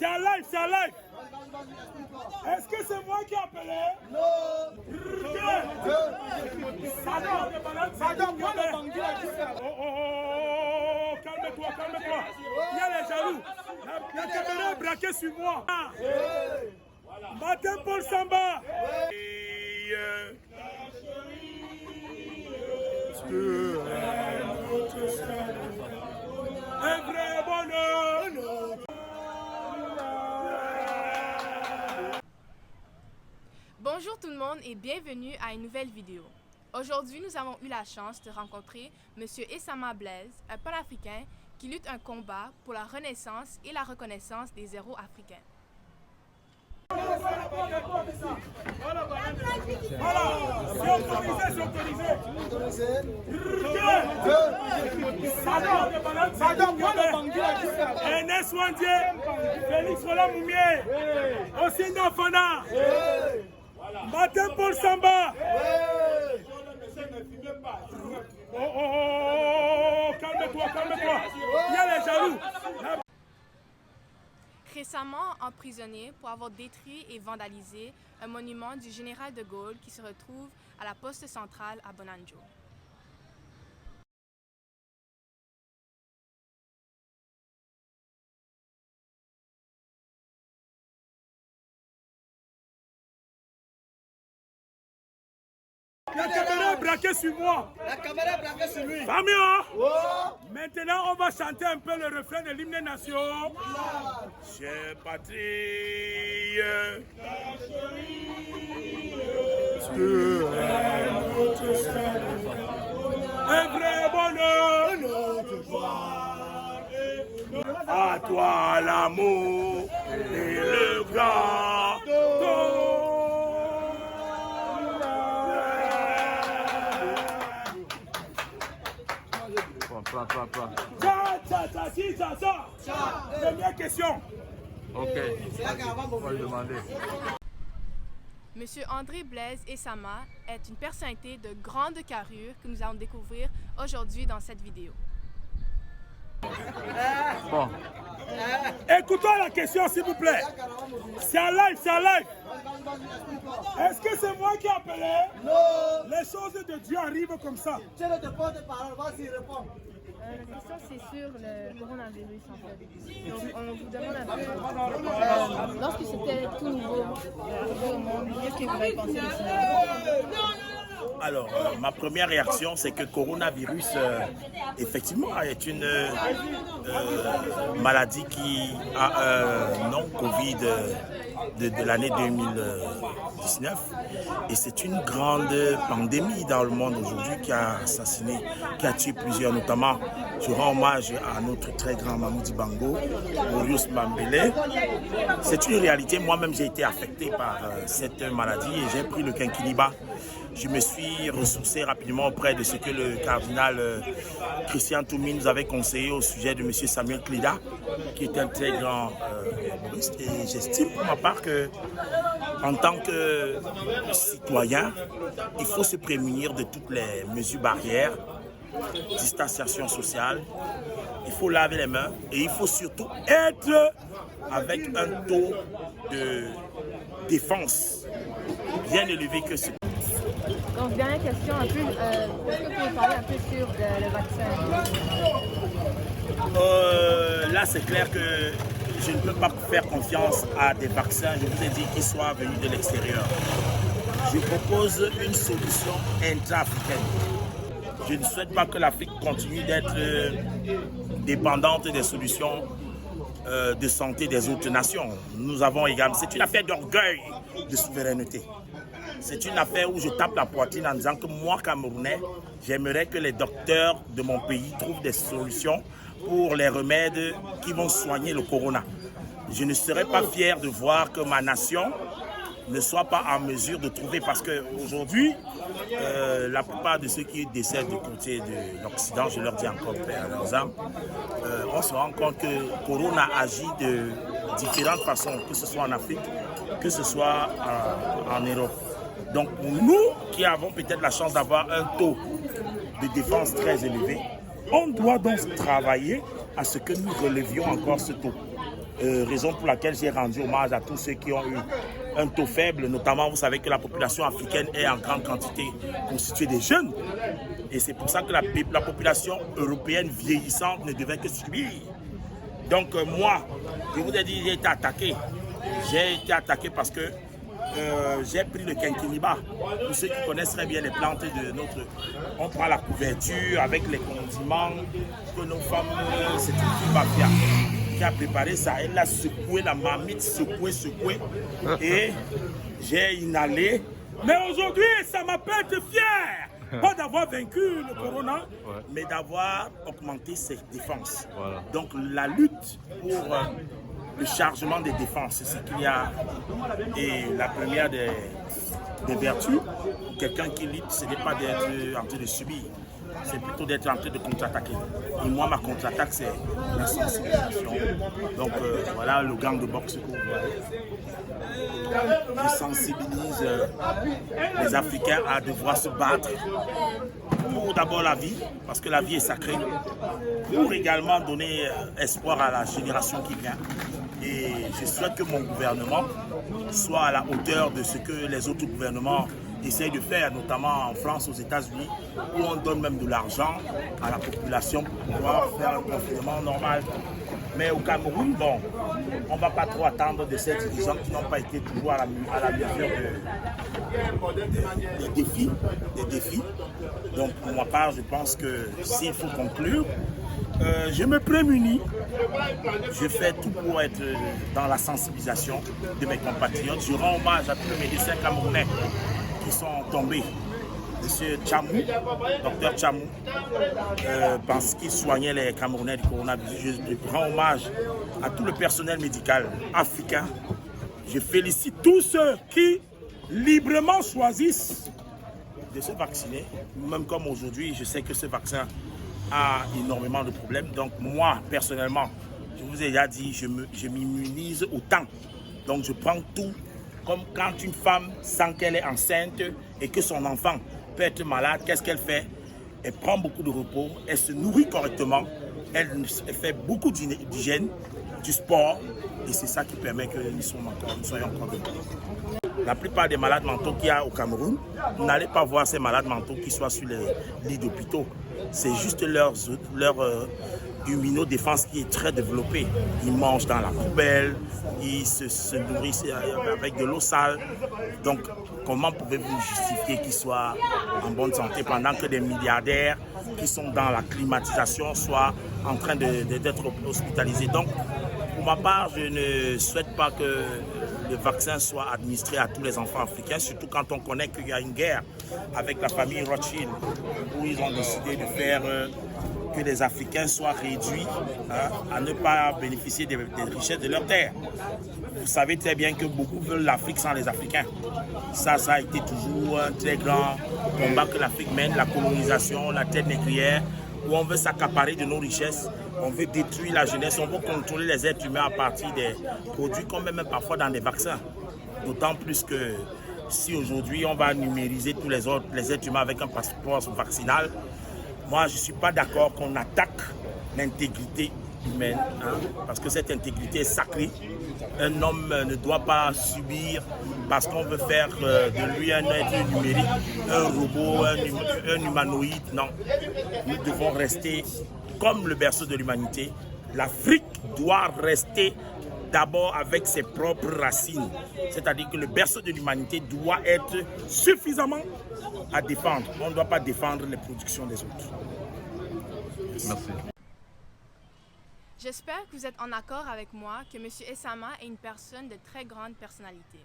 C'est en live, c'est en live. Est-ce que c'est moi qui ai appelé? Non. Oh, calme-toi, calme-toi. Il y a les jaloux. La caméra est braquée sur moi. Martin Paul Samba. Un vrai bonheur. Bonjour tout le monde et bienvenue à une nouvelle vidéo. Aujourd'hui, nous avons eu la chance de rencontrer M. Essama Blaise, un panafricain qui lutte un combat pour la renaissance et la reconnaissance des héros africains. Voilà, c'est autorisé, c'est autorisé. Ernest Wandié, Félix Roland Moumié, Osinda Fana, Martin Paul Samba. Oh, calme-toi, calme-toi. Il y a les jaloux. Récemment emprisonné pour avoir détruit et vandalisé un monument du général de Gaulle qui se retrouve à la poste centrale à Bonanjo. La caméra est braquée sur moi. La caméra est braquée sur lui. Famille, hein? Oh. Maintenant, on va chanter un peu le refrain de l'hymne nation. Chère patrie, un vrai bonheur, à toi l'amour et le grand. Première question. Ok, on va lui demander. Monsieur André Blaise Essama est une personnalité de grande carrure que nous allons découvrir aujourd'hui dans cette vidéo. Bon. Écoutons la question s'il vous plaît. C'est en live, c'est en live. Est-ce que c'est moi qui ai appelé? Non. Les choses de Dieu arrivent comme ça. Tu ne te porte-parole, vas-y, réponds. La question c'est sur le coronavirus en fait. Donc on vous demande un peu, lorsque c'était tout nouveau arrivé au monde, qu'est-ce que vous avez pensé de ça? Alors, ma première réaction, c'est que coronavirus, effectivement, est une maladie qui a un nom Covid de l'année 2019. Et c'est une grande pandémie dans le monde aujourd'hui qui a assassiné, qui a tué plusieurs, notamment, je rends hommage à notre très grand Mamou Dibango, Maurice Mambele. C'est une réalité, moi-même j'ai été affecté par cette maladie et j'ai pris le quinquilibre. Je me suis ressourcé rapidement auprès de ce que le cardinal Christian Toumi nous avait conseillé au sujet de M. Samuel Klida, qui est un très grand humoriste. Et j'estime pour ma part que, en tant que citoyen, il faut se prémunir de toutes les mesures barrières, distanciation sociale, il faut laver les mains et il faut surtout être avec un taux de défense bien élevé que ce. Donc dernière question, un peu, est-ce que vous pouvez parler un peu sur le vaccin? Là c'est clair que je ne peux pas faire confiance à des vaccins, je vous ai dit qu'ils soient venus de l'extérieur. Je propose une solution intra-africaine. Je ne souhaite pas que l'Afrique continue d'être dépendante des solutions de santé des autres nations. Nous avons également, c'est une affaire d'orgueil, de souveraineté. C'est une affaire où je tape la poitrine en disant que moi, Camerounais, j'aimerais que les docteurs de mon pays trouvent des solutions pour les remèdes qui vont soigner le corona. Je ne serais pas fier de voir que ma nation ne soit pas en mesure de trouver, parce qu'aujourd'hui, la plupart de ceux qui décèdent du côté de l'Occident, je leur dis encore paix à leurs âmes, on se rend compte que Corona agit de différentes façons, que ce soit en Afrique, que ce soit en Europe. Donc nous qui avons peut-être la chance d'avoir un taux de défense très élevé, on doit donc travailler à ce que nous relevions encore ce taux. raison pour laquelle j'ai rendu hommage à tous ceux qui ont eu un taux faible. Notamment, vous savez que la population africaine est en grande quantité constituée des jeunes. Et c'est pour ça que la population européenne vieillissante ne devait que subir. Donc moi, je vous ai dit, j'ai été attaqué. J'ai été attaqué parce que j'ai pris le quinquilibre. Pour ceux qui connaissent très bien les plantes de notre... On prend la couverture avec les condiments que nos femmes... C'est une fille mafia qui a préparé ça. Elle a secoué la marmite, secoué. Et j'ai inhalé. Mais aujourd'hui, ça m'appelle de fier. Pas d'avoir vaincu le corona, mais d'avoir augmenté ses défenses. Voilà. Donc la lutte pour le chargement des défenses, c'est ce qu'il y a. Et la première des vertus, pour quelqu'un qui lutte, ce n'est pas d'être en train de subir, c'est plutôt d'être en train de contre-attaquer. Et moi, ma contre-attaque, c'est la sensibilisation. Donc voilà le gang de boxe que vous voyez. Je sensibilise les Africains à devoir se battre pour d'abord la vie, parce que la vie est sacrée, pour également donner espoir à la génération qui vient. Et je souhaite que mon gouvernement soit à la hauteur de ce que les autres gouvernements essayent de faire, notamment en France, aux États-Unis, où on donne même de l'argent à la population pour pouvoir faire un confinement normal. Mais au Cameroun, bon, on ne va pas trop attendre de ces dirigeants qui n'ont pas été toujours à la mesure des défis. Donc pour ma part, je pense que s'il faut conclure, je me prémunis. Je fais tout pour être dans la sensibilisation de mes compatriotes. Je rends hommage à tous les médecins camerounais qui sont tombés. Monsieur Tchamou, docteur Tchamou, parce qu'il soignait les Camerounais du coronavirus. Je rends hommage à tout le personnel médical africain. Je félicite tous ceux qui librement choisissent de se vacciner. Même comme aujourd'hui, je sais que ce vaccin a énormément de problèmes. Donc moi, personnellement, je vous ai déjà dit, je m'immunise autant. Donc je prends tout. Comme quand une femme sent qu'elle est enceinte et que son enfant peut être malade, qu'est-ce qu'elle fait? Elle prend beaucoup de repos, elle se nourrit correctement, elle fait beaucoup d'hygiène, du sport, et c'est ça qui permet que nous soyons encore debout. La plupart des malades mentaux qu'il y a au Cameroun, vous n'allez pas voir ces malades mentaux qui soient sur les lits d'hôpitaux. C'est juste leur immunodéfense qui est très développée. Ils mangent dans la poubelle, ils se nourrissent avec de l'eau sale. Donc, comment pouvez-vous justifier qu'ils soient en bonne santé pendant que des milliardaires qui sont dans la climatisation soient en train d'être hospitalisés? Donc, pour ma part, je ne souhaite pas que le vaccin soit administré à tous les enfants africains, surtout quand on connaît qu'il y a une guerre avec la famille Rothschild, où ils ont décidé de faire que les Africains soient réduits à ne pas bénéficier des richesses de leur terre. Vous savez très bien que beaucoup veulent l'Afrique sans les Africains. Ça a été toujours un très grand combat que l'Afrique mène, la colonisation, la terre négrière, où on veut s'accaparer de nos richesses, on veut détruire la jeunesse, on veut contrôler les êtres humains à partir des produits qu'on met même parfois dans des vaccins. D'autant plus que si aujourd'hui on va numériser tous les êtres humains avec un passeport vaccinal, moi je ne suis pas d'accord qu'on attaque l'intégrité humaine, parce que cette intégrité est sacrée. Un homme ne doit pas subir parce qu'on veut faire de lui un être numérique, un robot, un humanoïde. Non, nous devons rester comme le berceau de l'humanité. L'Afrique doit rester d'abord avec ses propres racines. C'est-à-dire que le berceau de l'humanité doit être suffisamment à défendre. On ne doit pas défendre les productions des autres. Merci. J'espère que vous êtes en accord avec moi que M. Essama est une personne de très grande personnalité.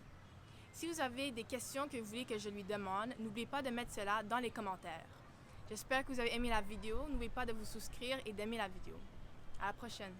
Si vous avez des questions que vous voulez que je lui demande, n'oubliez pas de mettre cela dans les commentaires. J'espère que vous avez aimé la vidéo. N'oubliez pas de vous souscrire et d'aimer la vidéo. À la prochaine.